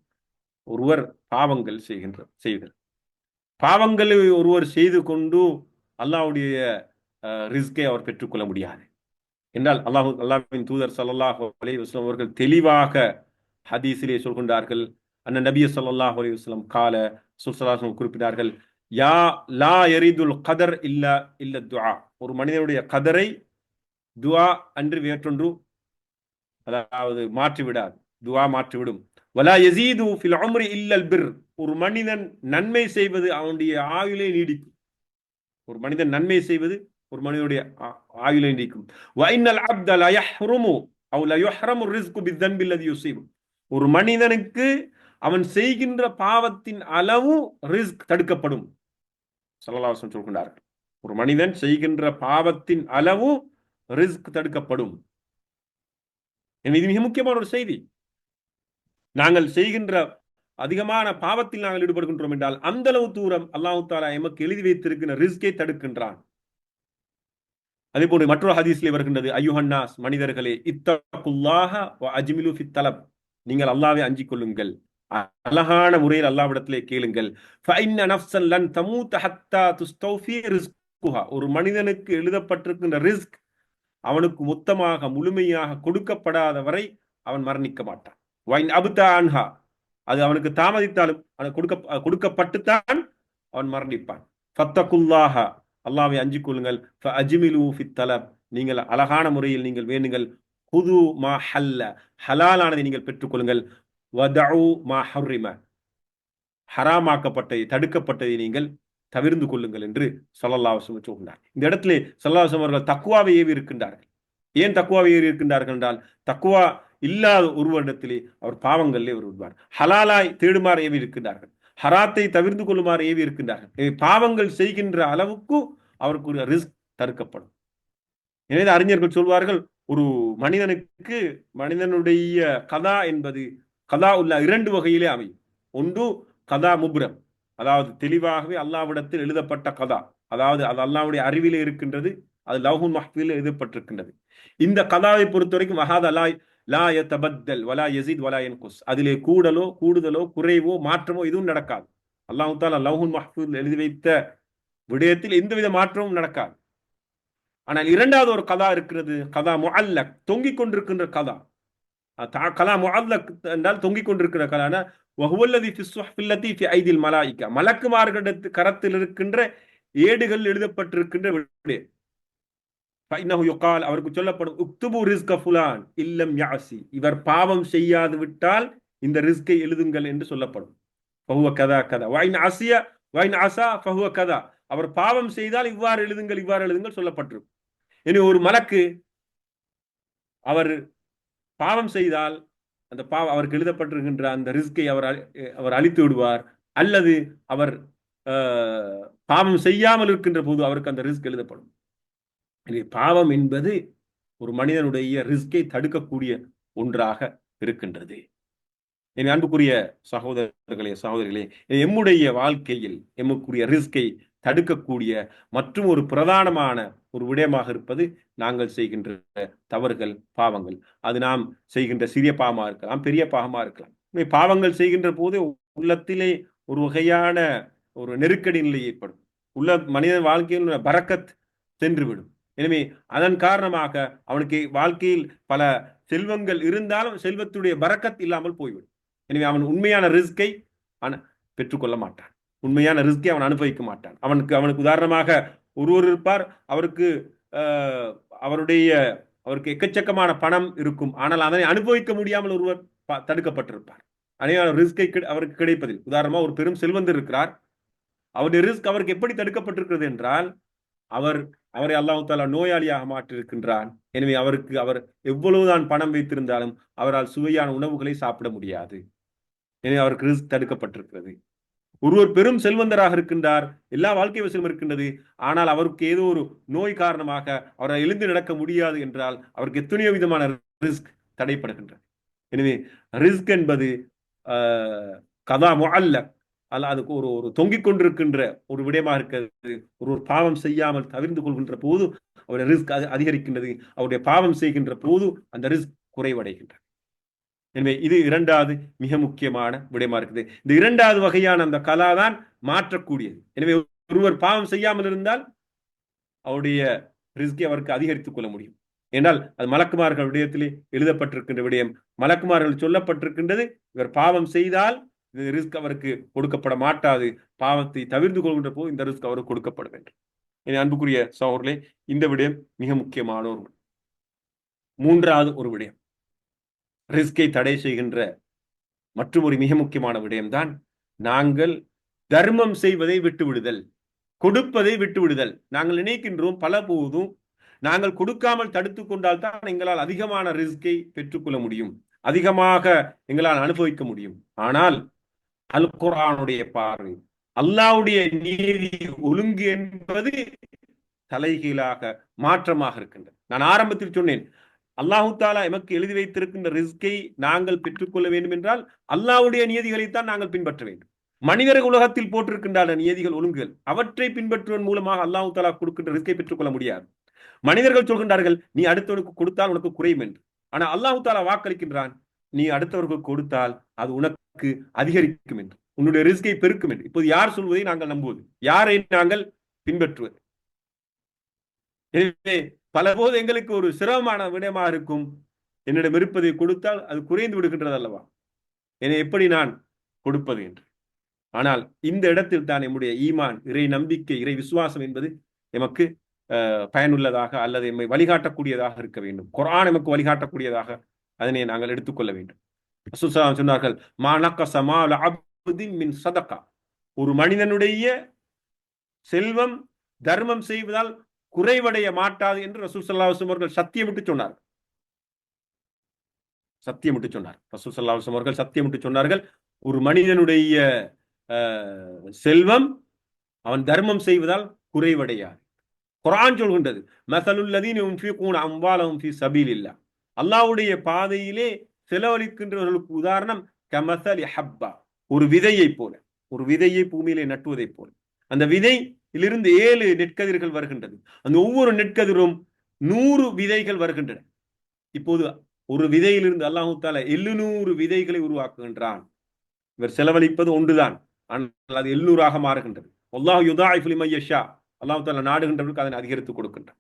ஒருவர் பாவங்கள் செய்தல். பாவங்களை ஒருவர் செய்து கொண்டு அல்லாஹ்வுடைய ரிஸ்கை அவர் பெற்றுக்கொள்ள முடியாது என்றால் அல்லாஹ்வின் தூதர் ஸல்லல்லாஹு அலைஹி வஸல்லம் அவர்கள் தெளிவாக ஹதீஸிலே சொல்கின்றார்கள். அண்ணன் நபி ஸல்லல்லாஹு அலைஹி வஸல்லம் கால சுல்லல்லாஹு குறிப்பிட்டார்கள், யா லா யரிதுல் கதர் இல்ல துஆ. ஒரு மனிதனுடைய கதரை துஆ அன்று வேற்றொன்று, அதாவது மாற்றிவிடாது, துஆ மாற்றிவிடும். வலா யஸீது ஃபில் உம்ரி இல்லல் பிர். ஒரு மனிதன் நன்மை செய்வது அவனுடைய ஆயுளை நீடிக்கும். ஒரு மனிதன் நன்மை செய்வது ஒரு மனிதனுடைய ஆயுளை நீடிக்கும். வ இன்னல் அப்த லா யஹ்ருமு அவ் லா யுஹ்ரமு ரிஸ்கு பிதன்பி அல்லதி யுஸீபு. ஒரு மனிதனுக்கு அவன் செய்கின்ற பாவத்தின் அளவு ரிஸ்க் தடுக்கப்படும். ஸல்லல்லாஹு அலைஹி வஸல்லம் சொல்கிறார்கள், ஒரு மனிதன் செய்கின்ற பாவத்தின் அளவு ரிஸ்க் தடுக்கப்படும். இது மிக முக்கியமான ஒரு செய்தி. நாங்கள் செய்கின்ற அதிகமான பாவத்தில் நாங்கள் ஈடுபடுகின்றோம் என்றால் அந்த அளவு தூரம் அல்லாஹ் தஆலா எமக்கு எழுதி வைத்திருக்கிற ரிஸ்கை தடுக்கின்றான். அதே போன்று மற்றொரு ஹதீஸ்ல வருகின்றது, அய்யுஹன்னாஸ், மனிதர்களே, இத்தகுல்லாஹ வ அஜ்மிலு ஃபித் தலப். நீங்கள் அல்லாஹ்வை அஞ்சிக் கொள்ளுங்கள், அழகான முறையில் அல்லாஹ்விடத்திலே கேளுங்கள். ஃபஇன்ன நஃப்ஸன் லன் தமூத ஹத்தா துஸ்தௌஃபி ரிஸ்குஹா. ஒரு மனிதனுக்கு எழுதப்பட்டிருக்கின்ற ரிஸ்க் அவனுக்கு மொத்தமாக முழுமையாக கொடுக்கப்படாத வரை அவன் மரணிக்க மாட்டான். வைன் அபுதா அன்ஹா, அது அவனுக்கு தாமதித்தாலும் கொடுக்கப்பட்டுத்தான் அவன் மரணிப்பான். ஃபத்தகுல்லாஹ, அல்லாஹ்வை அஞ்சிக் கொள்ளுங்கள். ஃபஅஜ்மிலு ஃபித் தலப், நீங்கள் அழகான முறையில் நீங்கள் வேண்டுங்கள். குது மா ஹல்ல, ஹலாலானதை நீங்கள் பெற்றுக்கொள்ளுங்கள். வதஉ மா ஹர்ரிம, ஹராமாக்கப்பட்டதை தடுக்கப்பட்டதை நீங்கள் தவிர்ந்து கொள்ளுங்கள் என்று ஸல்லல்லாஹு அலைஹி வஸல்லம் சொல்கிறார். இந்த இடத்திலே ஸல்லல்லாஹு அலைஹி வஸல்லம் அவர்கள் தக்வாவை ஏவி இருக்கின்றார்கள். ஏன் தக்வாவை ஏவி இருக்கின்றார்கள் என்றால், தக்வா இல்லாத ஒருவரிடத்திலே அவர் பாவங்களிலே அவர் விடுவார். ஹலாலாய் தேடுமாறு ஏவி இருக்கின்றார்கள், ஹராத்தை தவிர்த்து கொள்ளுமாறு ஏவி இருக்கின்றார்கள். பாவங்கள் செய்கின்ற அளவுக்கு அவருக்கு ஒரு ரிஸ்க் தடுக்கப்படும். எனவே அறிஞர்கள் சொல்வார்கள், ஒரு மனிதனுக்கு மனிதனுடைய கதா என்பது கதா உள்ள இரண்டு வகையிலே அமையும். ஒன்று கதா முப்ரம், அதாவது தெளிவாகவே அல்லாஹ்விடத்தில் எழுதப்பட்ட கதா, அதாவது அது அல்லாஹ்வுடைய அறிவிலே இருக்கின்றது, அது லவ்ஹுல் மஹ்ஃபூஸில் எழுதப்பட்டிருக்கின்றது. இந்த கதாவை பொறுத்த வரைக்கும் வஹாத லா யதபத்தல் வலா யஸீத் வலா யன்குஸ், அதிலே கூடுதலோ குறைவோ மாற்றமோ எதுவும் நடக்காது. அல்லாஹ் தஆலா லவ்ஹுல் மஹ்ஃபூஸில் எழுதி வைத்த விடயத்தில் எந்தவித மாற்றமும் நடக்காது. ஆனால் இரண்டாவது ஒரு கதா இருக்கிறது, கதா முஅல்லக், தொங்கிக் கொண்டிருக்கின்ற கதா. கலா முஅல்லக் என்றால் தொங்கிக் கொண்டிருக்கிற கலானா வஹுவல்லதி ஃபி ஸுஹ்ஃபில்லதி ஃபி ஐதில் மலாயிகா, மலக்குமார்களிடத்து கரத்தில் இருக்கின்ற ஏடுகள் எழுதப்பட்டிருக்கின்ற விடயம். ஃபஇன்னஹு யுகால், அவருக்கு சொல்லப்படும், உக்துபு ரிஸ்க ஃபுலான் இல்லம் யாசி, இவர் பாவம் செய்யாது விட்டால் இந்த ரிஸ்கை எழுதுங்கள் என்று சொல்லப்படும். ஃபஹுவ கதா கதா வைன் அசிய வைன் அசா ஃபஹுவ கதா, அவர் பாவம் செய்தால் இவ்வாறு எழுதுங்கள் சொல்லப்பட்டிருக்கும். இனி ஒரு மலக்கு அவர் பாவம் செய்தால் அந்த அவருக்கு எழுதப்பட்டிருக்கின்ற அந்த ரிஸ்கை அவர் அழித்து விடுவார். அல்லது அவர் பாவம் செய்யாமல் இருக்கின்ற போது அவருக்கு அந்த ரிஸ்க் எழுதப்படும். பாவம் என்பது ஒரு மனிதனுடைய ரிஸ்கை தடுக்கக்கூடிய ஒன்றாக இருக்கின்றது. என் அன்புக்குரிய சகோதரர்களே சகோதரிகளே, எம்முடைய வாழ்க்கையில் எம்முக்குரிய ரிஸ்கை தடுக்கக்கூடிய மற்றும் ஒரு பிரதானமான ஒரு விடயமாக இருப்பது நாங்கள் செய்கின்ற தவறுகள், பாவங்கள். அது நாம் செய்கின்ற சிறிய பாவமாக இருக்கலாம், பெரிய பாவமாக இருக்கலாம். பாவங்கள் செய்கின்ற போது உள்ளத்திலே ஒரு வகையான ஒரு நெருக்கடி நிலை ஏற்படும். மனிதன் வாழ்க்கையில் பரக்கத் சென்றுவிடும். எனவே அதன் காரணமாக அவனுக்கு வாழ்க்கையில் பல செல்வங்கள் இருந்தாலும் செல்வத்துடைய பரக்கத் இல்லாமல் போய்விடும். எனவே அவன் உண்மையான ரிஸ்கை பெற்றுக்கொள்ள மாட்டான், உண்மையான ரிஸ்கை அவன் அனுபவிக்க மாட்டான். அவனுக்கு உதாரணமாக ஒருவர் இருப்பார், அவருக்கு அவருக்கு எக்கச்சக்கமான பணம் இருக்கும், ஆனால் அதனை அனுபவிக்க முடியாமல் ஒருவர் தடுக்கப்பட்டிருப்பார். அனைவர ரிஸ்கை அவருக்கு கிடைப்பதில். உதாரணமாக ஒரு பெரும் செல்வந்தர் இருக்கிறார், அவருடைய ரிஸ்க் அவருக்கு எப்படி தடுக்கப்பட்டிருக்கிறது என்றால், அவரை அல்லாஹ் தஆலா நோயாளியாக மாற்றிருக்கின்றான். எனவே அவர் எவ்வளவுதான் பணம் வைத்திருந்தாலும் அவரால் சுவையான உணவுகளை சாப்பிட முடியாது. எனவே அவருக்கு ரிஸ்க் தடுக்கப்பட்டிருக்கிறது. ஒருவர் பெரும் செல்வந்தராக இருக்கின்றார், எல்லா வாழ்க்கை வசதியும் இருக்கின்றது, ஆனால் அவருக்கு ஏதோ ஒரு நோய் காரணமாக அவரால் எழுந்து நடக்க முடியாது என்றால் அவருக்கு எத்தனையோ விதமான ரிஸ்க் தடைப்படுகின்றது. எனவே ரிஸ்க் என்பது கதா முஅல்லக், அல்ல அதுக்கு ஒரு தொங்கிக் கொண்டிருக்கின்ற ஒரு விடயமாக இருக்கிறது. ஒரு பாவம் செய்யாமல் தவிர்த்து கொள்கின்ற போது அவருடைய ரிஸ்க் அதிகரிக்கின்றது, அவருடைய பாவம் செய்கின்ற போது அந்த ரிஸ்க் குறைவடைகின்றது. எனவே இது இரண்டாவது மிக முக்கியமான விடயமா இருக்குது. இந்த இரண்டாவது வகையான அந்த கலா தான் மாற்றக்கூடியது. எனவே ஒருவர் பாவம் செய்யாமல் இருந்தால் அவருடைய ரிஸ்கை அவருக்கு அதிகரித்துக் கொள்ள முடியும். என்றால் அது மலக்குமார்கள் விடயத்திலே எழுதப்பட்டிருக்கின்ற விடயம். மலக்குமார்கள் சொல்லப்பட்டிருக்கின்றது, இவர் பாவம் செய்தால் இந்த ரிஸ்க் அவருக்கு கொடுக்கப்பட மாட்டாது, பாவத்தை தவிர்த்து கொள்கின்ற போது இந்த ரிஸ்க் அவருக்கு கொடுக்கப்பட வேண்டும். என் அன்புக்குரிய சகோதரர்களே, இந்த விடயம் மிக முக்கியமான ஒரு மூன்றாவது ஒரு விடயம், ரிஸ்கை தடை செய்கின்ற மற்றும் ஒரு மிக முக்கியமான விடயம்தான் நாங்கள் தர்மம் செய்வதை விட்டுவிடுதல், கொடுப்பதை விட்டுவிடுதல். நாங்கள் நினைக்கின்றோம் பல போதும் நாங்கள் கொடுக்காமல் தடுத்து கொண்டால் தான் எங்களால் அதிகமான ரிஸ்கை பெற்றுக்கொள்ள முடியும், அதிகமாக எங்களால் அனுபவிக்க முடியும். ஆனால் அல் குர்ஆனுடைய பார்வை, அல்லாஹ்வுடைய நீதி ஒழுங்கு என்பது தலைகீழாக மாற்றமாக இருக்கின்றது. நான் ஆரம்பத்தில் சொன்னேன், அல்லாஹு தாலா எமக்கு எழுதி வைத்திருக்கின்ற ரிஸ்கை நாங்கள் பெற்றுக்கொள்ள வேண்டும் என்றால் அல்லாஹ்வுடைய நியதிகளைத்தான் நாங்கள் பின்பற்ற வேண்டும். மனிதர்கள் உலகத்தில் போட்டிருக்கின்ற நியதிகள் ஒழுங்குகள், அவற்றை பின்பற்றுவதன் மூலமாக அல்லாஹு தாலா கொடுக்கின்ற ரிஸ்கை பெற்றுக்கொள்ள முடியாது. மனிதர்கள் சொல்கின்றார்கள், நீ அடுத்தவனுக்கு கொடுத்தால் உனக்கு குறையும் என்று. ஆனால் அல்லாஹு தாலா வாக்களிக்கின்றான், நீ அடுத்தவர்களுக்கு கொடுத்தால் அது உனக்கு அதிகரிக்கும் என்று, உன்னுடைய ரிஸ்கை பெருக்கும் என்று. இப்போது யார் சொல்வதை நாங்கள் நம்புவது, யாரை நாங்கள் பின்பற்றுவது? எனவே பல போது எங்களுக்கு ஒரு சிரமமான விடயமாக இருக்கும், என்னிடம் இருப்பதை கொடுத்தால் அது குறைந்து விடுகின்றது அல்லவா, என்னை எப்படி நான் கொடுப்பது என்று. ஆனால் இந்த இடத்தில் தான் நம்முடைய ஈமான், இறை நம்பிக்கை, இறை விசுவாசம் என்பது எமக்கு பயனுள்ளதாக அல்லது எம்மை வழிகாட்டக்கூடியதாக இருக்க வேண்டும். குர்ஆன் எமக்கு வழிகாட்டக்கூடியதாக அதனை நாங்கள் எடுத்துக்கொள்ள வேண்டும். ரசூலுல்லாஹி சொன்னார்கள், மா நகஸ மாலு அப்தின் மின் ஸதகா, ஒரு மனிதனுடைய செல்வம் தர்மம் செய்வதால் குறைவடைய மாட்டாது என்று ரசூல் ஸல்லல்லாஹு அலைஹி வஸல்லம் அவர்கள் சத்தியமிட்டு சொன்னார். சத்தியமிட்டு சொன்னார். ரசூல் ஸல்லல்லாஹு அலைஹி வஸல்லம் அவர்கள் சத்தியமிட்டு சொன்னார்கள், ஒரு மனிதனுடைய செல்வம் அவன் தர்மம் செய்வதால் குறைவடையாது. குர்ஆன் சொல்கின்றது, மஸலுல் லதீன யுன்ஃபிகூன அம்வாலஹும் ஃபீ ஸபீலில்லாஹ், அல்லாஹ்வுடைய பாதையிலே செலவழிக்கின்றவர்களுக்கு உதாரணம் கமஸலி ஹப்பா, ஒரு விதையை போல, ஒரு விதையை பூமியிலே நட்டுவதைப் போல. அந்த விதையிலிருந்து 7 நெற்கதிர்கள் வருகின்றது. அந்த ஒவ்வொரு நெற்கதிரும் 100 விதைகள் வருகின்றன. இப்போது ஒரு விதையிலிருந்து அல்லாஹ் தஆலா 700 விதைகளை உருவாக்குகின்றான். இவர் செலவழிப்பது ஒன்றுதான், ஆனால் அது 700ஆக மாறுகின்றது. வல்லாஹு யுதாஇஃபு லிமன் யஷா, அல்லாஹ் தஆலா நாடுகின்றவருக்கு அதனை அதிகரித்து கொடுக்கின்றான்.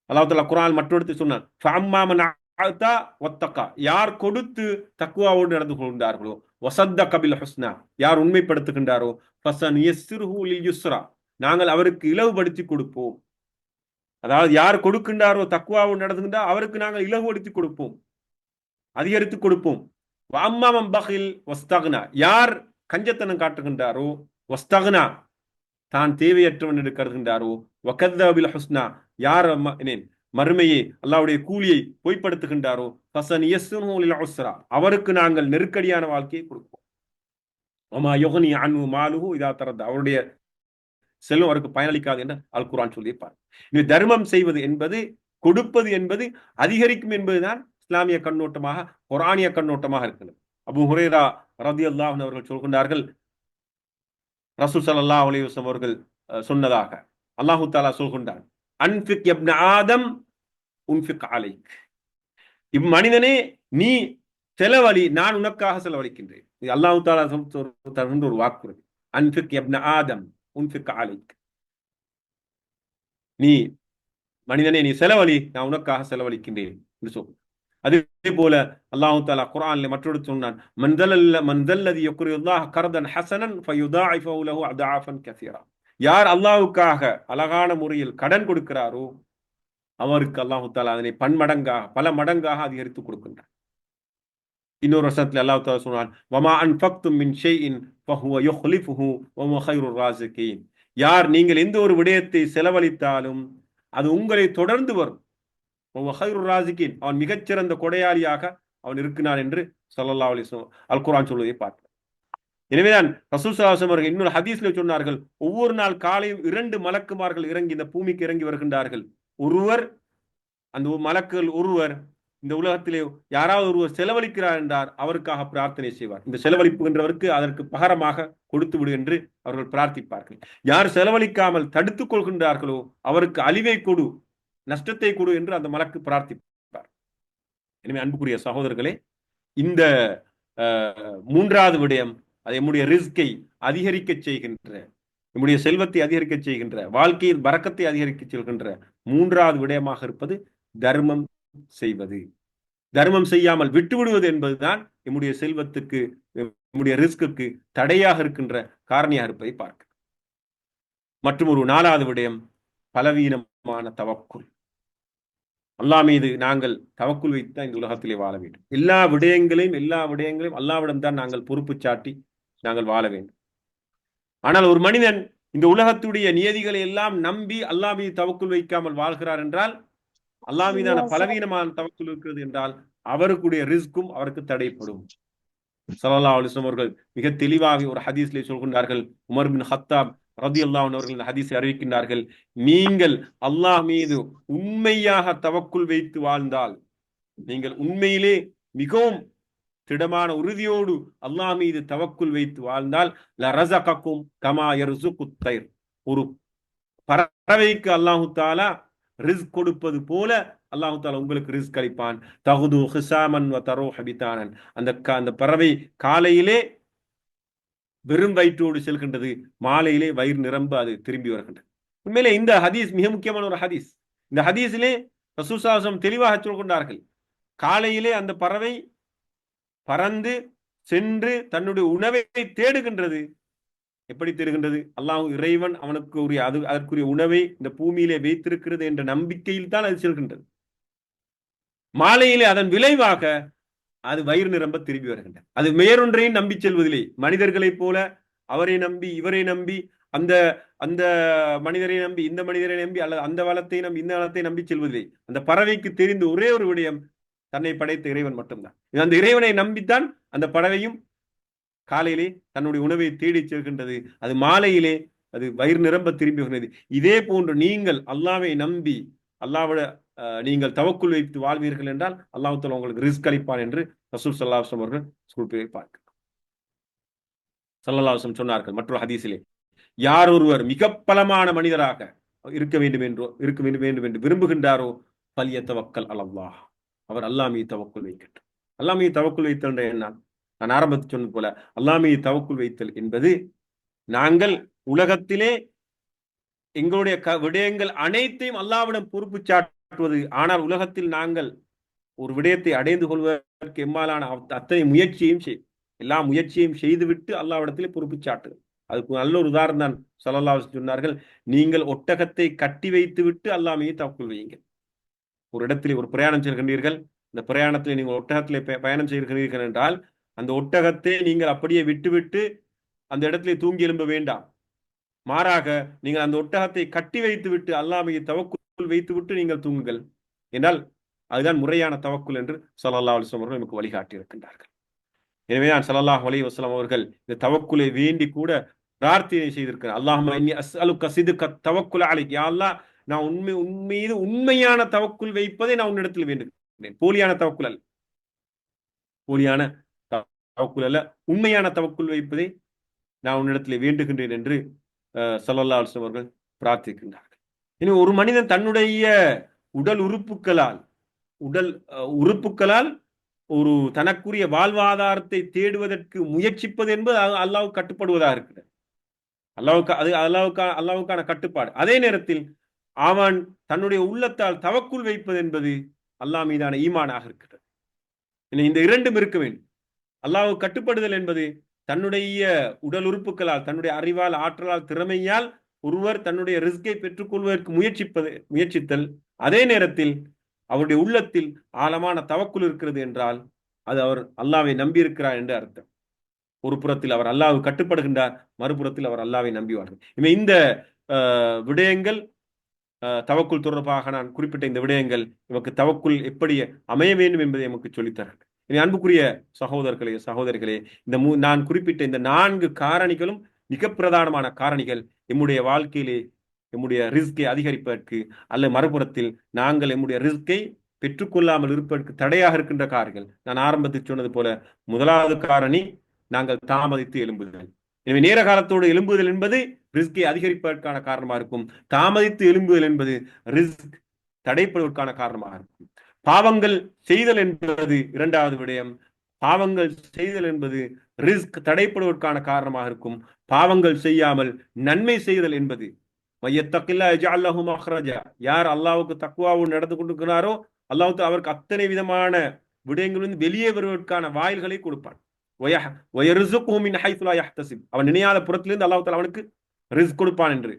அல்லாஹ் தஆலா குர்ஆன் மற்றொரு சொன்னான், ஃபஅம்மா மன் அஅதா வத்தகா, யார் கொடுத்து தக்வாவோடு நடந்து கொண்டார்களோ, வஸத்தக பில் ஹுஸ்னா, யார் உண்மைப்படுத்துகின்றாரோ, ஃபஸனுயஸ்ஸிருஹு லில் யுஸ்ரா, நாங்கள் அவருக்கு இலவுபடுத்தி கொடுப்போம். அதாவது யார் கொடுக்கின்றாரோ, தக்வாவோடு நடந்துகின்றார், அவருக்கு நாங்கள் இலவுபடுத்தி கொடுப்போம், அதிகரித்து கொடுப்போம். வஅம்மா மன் பகில் வஸ்தக்னா, யார் கஞ்சத்தனம் காட்டுகின்றாரோ, வஸ்தக்னா, தான் தேவையற்றவன் என்று கருதுகின்றாரோ, வகத்தப பில் ஹுஸ்னா, யார் மறுமையை அல்லாஹ்வுடைய கூலியை பொய்ப்படுத்துகின்றாரோ, ஃபஸனுயஸ்ஸிருஹு லில் உஸ்ரா, அவருக்கு நாங்கள் நெருக்கடியான வாழ்க்கையை கொடுப்போம். வமா யுக்னி அன்ஹு மாலுஹு இதா தரத, அவருடைய செல்வம் அவருக்கு பயனளிக்காது என்று அல் குர்ஆன் சொல்லியிருப்பார். இந்த தர்மம் செய்வது என்பது, கொடுப்பது என்பது அதிகரிக்கும் என்பதுதான் இஸ்லாமிய கண்ணோட்டமாக, குர்ஆனிய கண்ணோட்டமாக இருக்கிறது. அபூ ஹுரைரா ரலியல்லாஹு அன்ஹு அவர்கள் சொல்கின்றார்கள், ரசூல் ஸல்லல்லாஹு அலைஹி வஸல்லம் அவர்கள் சொன்னதாக அல்லாஹ் தஆலா சொல்கின்றான், அன்ஃபிக் இப்ன ஆதம் உன்ஃபிக் அலைக், இம்மனிதனே நீ செலவழி, நான் உனக்காக செலவழிக்கின்றேன். இது அல்லாஹ் தஆலா தருகின்ற ஒரு வாக்குறுதி. அன்ஃபிக் இப்ன ஆதம் உன்ஃபிக் அலைக், நீ மனிதனே நீ செலவழி, நான் உனக்காக செலவழிக்கின்றேன் என்று சொல். அதே போல அல்லாஹ் தஆலா குர்ஆன்ல மற்றொரு சொன்னான், மன்தல்லதி யக்ரியுல்லாஹ் கர்தன் ஹஸனன் ஃபயுதாஇஃபு லஹு அத்ஆஃபன் கஸீரா, யார் அல்லாஹ்வுக்காக அழகான முறையில் கடன் கொடுக்கிறாரோ, அவருக்கு அல்லாஹ் தஆலா அதனை பன்மடங்காக, பல மடங்காக அதிகரித்து கொடுக்கின்றார். இன்னொரு வசனத்தில் அல்லாஹ் தஆலா சொன்னான், வமா அன்ஃபக்தும் மின் ஷைஇன் ஃபஹுவ யுக்லிஃபுஹு வஹுவ கைருர் ராஸிகீன், யார் நீங்கள் எந்த ஒரு விடயத்தை செலவழித்தாலும் அது உங்களை தொடர்ந்து வரும். வஹுவ கைருர் ராஸிகீன், அவன் மிகச்சிறந்த கொடையாளியாக அவன் இருக்கிறான் என்று ஸல்லல்லாஹு அலைஹி வஸல்லம் அல் குர்ஆன் சொல்வதை பார்க்கிறோம். எனவேதான் ரசூல் ஸல்லல்லாஹு அலைஹி வஸல்லம் அவர்கள் இன்னொரு ஹதீஸ்ல சொன்னார்கள், ஒவ்வொரு நாள் காலையும் 2 மலக்குமார்கள் இறங்கி இந்த பூமிக்கு இறங்கி வருகின்றார்கள். ஒருவர், அந்த மலக்குகள் ஒருவர் இந்த உலகத்திலே யாராவது ஒருவர் செலவழிக்கிறார் என்றார், அவருக்காக பிரார்த்தனை செய்வார். இந்த செலவழிப்புகின்றவருக்கு அதற்கு பகரமாக கொடுத்து விடு என்று அவர்கள் பிரார்த்திப்பார்கள். யார் செலவழிக்காமல் தடுத்துக் கொள்கின்றார்களோ, அவருக்கு அழிவை கொடு, நஷ்டத்தை கொடு என்று அந்த மலக்கு பிரார்த்திப்பார். எனவே அன்புக்குரிய சகோதரர்களே, இந்த மூன்றாவது விடயம், அது நம்முடைய ரிஸ்கை அதிகரிக்க செய்கின்ற, நம்முடைய செல்வத்தை அதிகரிக்க செய்கின்ற, வாழ்க்கையில் பரக்கத்தை அதிகரிக்க செய்கின்ற மூன்றாவது விடயமாக இருப்பது தர்மம் செய்வது. தர்மம் செய்யாமல் விட்டுவிடுவது என்பதுதான் நம்முடைய செல்வத்துக்கு, நம்முடைய ரிஸ்க்கு தடையாக இருக்கின்ற காரணியாக இருப்பதை பார்க்க. மற்றும் ஒரு 4வது விடயம், பலவீனமான தவக்குல். அல்லாஹ் மீது நாங்கள் தவக்குல் வைத்து தான் இந்த உலகத்திலே வாழ வேண்டும். எல்லா விடயங்களையும் அல்லாஹ்விடம் தான் நாங்கள் பொறுப்பு சாட்டி நாங்கள் வாழ வேண்டும். ஆனால் ஒரு மனிதன் இந்த உலகத்துடைய நியதிகளை எல்லாம் நம்பி அல்லாஹ் மீது தவக்குல் வைக்காமல் வாழ்கிறார் என்றால், அல்லாஹ் மீதான பலவீனமான தவக்குல் இருக்கிறது என்றால், அவருக்குடைய ரிஸ்க்கும் அவருக்கு தடைப்படும். ஸல்லல்லாஹு அலைஹி வஸல்லம் அவர்கள் மிக தெளிவாக ஒரு ஹதீஸ்ல சொல்கின்றார்கள், உமர் பின் ஹத்தாப் ரலியல்லாஹு அன்ஹு அவர்கள் இந்த ஹதீஸை அறிவிக்கின்றார்கள், நீங்கள் அல்லாஹ் மீது உண்மையாக தவக்குல் வைத்து வாழ்ந்தால், நீங்கள் உண்மையிலே மிகவும் திடமான உறுதியோடு அல்லாஹ் மீது தவக்குல் வைத்து வாழ்ந்தால், லரஸகக்கும் கமா யர்ஸுகுத் தைர், ஒரு பறவைக்கு அல்லாஹ் தஆலா ரிஸ்க் கொடுப்பது போல அல்லாஹ் தஆலா உங்களுக்கு ரிஸ்க் அளிப்பான். தகுது ஹிசாமன் வ தரூஹ பிதானன், அந்த பறவை காலையிலே வெறும் வயிற்றோடு செல்கின்றது, மாலையிலே வயிறு நிரம்ப அது திரும்பி வருகின்றது. உண்மையிலே இந்த ஹதீஸ் மிக முக்கியமான ஒரு ஹதீஸ். இந்த ஹதீஸிலே ரசூல் ஸல்லல்லாஹு அலைஹி வஸல்லம் தெளிவாக சொல்கின்றார்கள், காலையிலே அந்த பறவை பறந்து சென்று தன்னுடைய உணவை தேடுகின்றது. எப்படி தேடுகின்றது? அல்லாஹ் இறைவன் அவனுக்கு அதற்குரிய உணவை இந்த பூமியிலே வைத்திருக்கிறது என்ற நம்பிக்கையில் தான் அது செல்கின்றது. மாலையிலே அதன் விளைவாக அது வயிறு நிரம்ப திரும்பி வருகின்றது. அது வேறொன்றையும் நம்பி செல்வதில்லை. மனிதர்களைப் போல அவரை நம்பி இவரை நம்பி, அந்த அந்த மனிதரை நம்பி இந்த மனிதரை நம்பி, அல்லது அந்த வளத்தை நம்பி இந்த வளத்தை நம்பி செல்வதில்லை. அந்த பறவைக்கு தெரிந்த ஒரே ஒரு விடயம், தன்னை படைத்த இறைவன் மட்டும்தான். அந்த இறைவனை நம்பித்தான் அந்த பறவையும் காலையிலே தன்னுடைய உணவை தேடி செல்கின்றது, அது மாலையிலே அது வயிறு நிரம்ப திரும்புகிறது. இதே போன்று நீங்கள் அல்லாவை நம்பி அல்லாவிட நீங்கள் தவக்குள் வைத்து வாழ்வீர்கள் என்றால் அல்லாஹ் தஆலா உங்களுக்கு ரிஸ்க் அளிப்பான் என்று ரசூல் ஸல்லல்லாஹு அலைஹி வஸல்லம் அவர்கள் குறிப்பிட்டிருப்பார்கள். ஸல்லல்லாஹு அலைஹி வஸல்லம் சொன்னார்கள் மற்றொரு ஹதீஸிலே, யார் ஒருவர் மிக பலமான மனிதராக இருக்க வேண்டும் என்று விரும்புகின்றாரோ ஃபல்யதவக்கல் அலல்லாஹ், அவர் அல்லாஹ் மீது தவக்குல் வைக்கட்டும். அல்லாஹ் மீது தவக்குல் வைத்தல் என்ன? நான் ஆரம்பத்தில் சொன்னது போல அல்லாஹ் மீது தவக்குல் வைத்தல் என்பது நாங்கள் உலகத்திலே எங்களுடைய விடயங்கள் அனைத்தையும் அல்லாஹ்விடம் பொறுப்பு சாட்டுவது. ஆனால் உலகத்தில் நாங்கள் ஒரு விடயத்தை அடைந்து கொள்வதற்கு எம்மாலான அத்தனை முயற்சியையும் எல்லா முயற்சியையும் செய்துவிட்டு அல்லாஹ்விடத்திலே பொறுப்பு சாட்டு. அதுக்கு நல்ல ஒரு உதாரணம் தான் ஸல்லல்லாஹு அலைஹி வஸல்லம் சொன்னார்கள், நீங்கள் ஒட்டகத்தை கட்டி வைத்து விட்டு அல்லாஹ் மீது தவக்குல் வையுங்கள். ஒரு இடத்திலே ஒரு பிரயாணம் செய்கின்றீர்கள், இந்த பிரயாணத்தில் நீங்கள் ஒட்டகத்திலே பயணம் செய்கிறீர்கள் என்றால் அந்த ஒட்டகத்தை நீங்கள் அப்படியே விட்டுவிட்டு அந்த இடத்திலே தூங்கி எழும்ப வேண்டாம். மாறாக நீங்கள் அந்த ஒட்டகத்தை கட்டி வைத்து விட்டு அல்லாஹ் மீது தவக்குல் வைத்து விட்டு நீங்கள் தூங்குங்கள் என்றால் அதுதான் முறையான தவக்குல் என்று ஸல்லல்லாஹு அலைஹி வஸல்லம் அவர்கள் நமக்கு வழிகாட்டி இருக்கின்றார்கள். எனவே தான் ஸல்லல்லாஹு அலைஹி வஸல்லம் அவர்கள் இந்த தவக்குலை வேண்டி கூட பிரார்த்தனை செய்திருக்கிறார். அல்லாஹும்ம இன்னி அஸ்அலுக சித்க தவக்குல் அலைக், யா அல்லாஹ் நான் உண்மையில் உண்மையான தவக்குல் வைப்பதை நான் உன்னிடத்தில் வேண்டுகிறேன். போலியான தவக்குல் அல்ல, போலியான தவக்குல் அல்ல, உண்மையான தவக்குல் வைப்பதை நான் உன்னிடத்தில் வேண்டுகின்றேன் என்று ஸல்லல்லாஹு அலைஹி வஸல்லம் அவர்கள் பிரார்த்திக்கின்றார்கள். இனி ஒரு மனிதன் தன்னுடைய உடல் உறுப்புகளால் ஒரு தனக்குரிய வாழ்வாதாரத்தை தேடுவதற்கு முயற்சிப்பது என்பது அல்லாஹ்வுக்கு கட்டுப்படுவதாக இருக்கிறது. அல்லாஹ்வுக்கான கட்டுப்பாடு. அதே நேரத்தில் அவன் தன்னுடைய உள்ளத்தால் தவக்குல் வைப்பது என்பது அல்லாஹ் மீதான ஈமானாக இருக்கிறது. இந்த இரண்டும் இருக்க வேண்டும். அல்லாஹ்வுக்கு கட்டுப்படுதல் என்பது தன்னுடைய உடல் உறுப்புகளால், தன்னுடைய அறிவால், ஆற்றலால், திறமையால் ஒருவர் தன்னுடைய ரிஸ்கை பெற்றுக்கொள்வதற்கு முயற்சித்தல். அதே நேரத்தில் அவருடைய உள்ளத்தில் ஆழமான தவக்குல் இருக்கிறது என்றால் அது அவர் அல்லாஹ்வை நம்பி இருக்கிறார் என்று அர்த்தம். ஒரு புறத்தில் அவர் அல்லாஹ்வுக்கு கட்டுப்படுகின்றார், மறுபுறத்தில் அவர் அல்லாஹ்வை நம்பிவார்கள். இந்த விடயங்கள் தவக்குல் தொடர்பாக நான் குறிப்பிட்ட இந்த விடயங்கள் நமக்கு தவக்குல் எப்படி அமைய வேண்டும் என்பதை நமக்கு சொல்லித்தரார்கள். அன்புக்குரிய சகோதரர்களே, சகோதரிகளே, நான் குறிப்பிட்ட இந்த 4 காரணிகளும் மிக பிரதானமான காரணிகள் எம்முடைய வாழ்க்கையிலே எம்முடைய ரிஸ்கை அதிகரிப்பதற்கு அல்ல மறுபுறத்தில் நாங்கள் எம்முடைய ரிஸ்கை பெற்றுக்கொள்ளாமல் இருப்பதற்கு தடையாக இருக்கின்ற காரணிகள். நான் ஆரம்பத்தில் சொன்னது போல முதலாவது காரணி நாங்கள் தாமதித்து எழும்புதல். எனவே நேர காலத்தோடு எழும்புதல் என்பது ரிஸ்கை அதிகரிப்பதற்கான காரணமாக இருக்கும். தாமதித்து எழும்புதல் என்பது ரிஸ்க் தடைப்படுவதற்கான காரணமாக இருக்கும். பாவங்கள் செய்தல் என்பது இரண்டாவது விடயம். பாவங்கள் செய்தல் என்பது ரிஸ்க் தடைப்படுவதற்கான காரணமாக இருக்கும். பாவங்கள் செய்யாமல் நன்மை செய்தல் என்பது யார் அல்லாஹ்வுக்கு தக்வாவோடு நடந்து கொண்டிருக்கிறாரோ அல்லாஹ் அவருக்கு அத்தனை விதமான விடயங்களிலிருந்து வெளியே வருவதற்கான வாயில்களை கொடுப்பான். அவன் நினையாத புறத்திலிருந்து அல்லாஹ் தஆலா அவனுக்கு ரிஸ்க் கொடுப்பான் என்று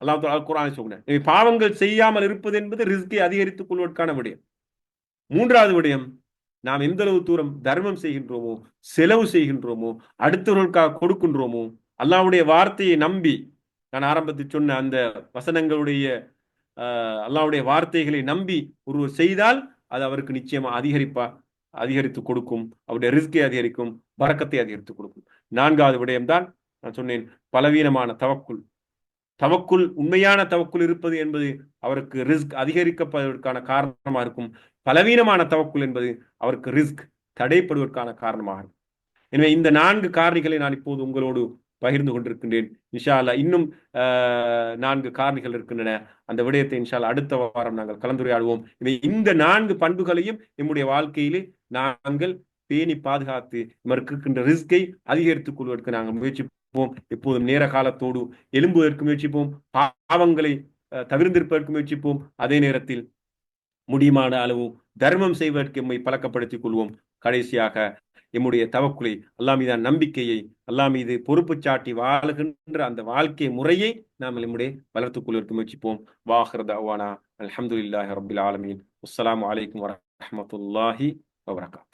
அல்லாஹ் தஆலா குர்ஆனில் சொல்கிறார். பாவங்கள் செய்யாமல் இருப்பது என்பது ரிஸ்கை அதிகரித்துக் கொள்வதற்கான விடயம். மூன்றாவது விடயம், நாம் எந்த அளவு தூரம் தர்மம் செய்கின்றோமோ, செலவு செய்கின்றோமோ, அடுத்தவர்களுக்காக கொடுக்கின்றோமோ, அல்லாஹ்வுடைய வார்த்தையை நம்பி, நான் ஆரம்பத்தில் சொன்ன அந்த வசனங்களுடைய அல்லாஹ்வுடைய வார்த்தைகளை நம்பி ஒருவர் செய்தால் அது அவருக்கு நிச்சயமா அதிகரித்து கொடுக்கும். அவருடைய ரிஸ்கை அதிகரிக்கும், பரக்கத்தை அதிகரித்து கொடுக்கும். நான்காவது விடயம்தான் நான் சொன்னேன், பலவீனமான தவக்குல் உண்மையான தவக்குல் இருப்பது என்பது அவருக்கு ரிஸ்க் அதிகரிக்கப்படுவதற்கான காரணமா இருக்கும். பலவீனமான தவக்குல் என்பது அவருக்கு ரிஸ்க் தடைப்படுவதற்கான காரணமாக இருக்கும். எனவே இந்த 4 காரணிகளை நான் இப்போது உங்களோடு பகிர்ந்து கொண்டிருக்கின்றேன். இன்ஷா அல்லாஹ் இன்னும் 4 காரணிகள் இருக்கின்றன. அந்த விடயத்தை இன்ஷா அல்லாஹ் அடுத்த வாரம் நாங்கள் கலந்துரையாடுவோம். இந்த 4 பண்புகளையும் நம்முடைய வாழ்க்கையிலே நாங்கள் பேணி பாதுகாத்து இருக்கின்ற ரிஸ்கை அதிகரித்துக் கொள்வதற்கு நாங்கள் முயற்சிப்போம். எப்போதும் நேர காலத்தோடு எழும்புவதற்கு முயற்சிப்போம். பாவங்களை தவிர்த்திருப்பதற்கு முயற்சிப்போம். அதே நேரத்தில் முடியுமான அளவு தர்மம் செய்வதற்கு எம்மை பழக்கப்படுத்திக் கொள்வோம். கடைசியாக எம்முடைய தவக்குலை, அல்லாஹ் மீதான நம்பிக்கையை, அல்லாஹ் மீது பொறுப்பு சாட்டி வாழுகின்ற அந்த வாழ்க்கை முறையை நாம் நம்முடைய வளர்த்துக் கொள்வதற்கு முயற்சிப்போம். வாஹிர் தஅவானா அல்ஹம்துலில்லாஹி ரப்பில் ஆலமீன். அஸ்ஸலாமு அலைக்கும் வரஹ்மத்துல்லாஹி வபரகாத்துஹு.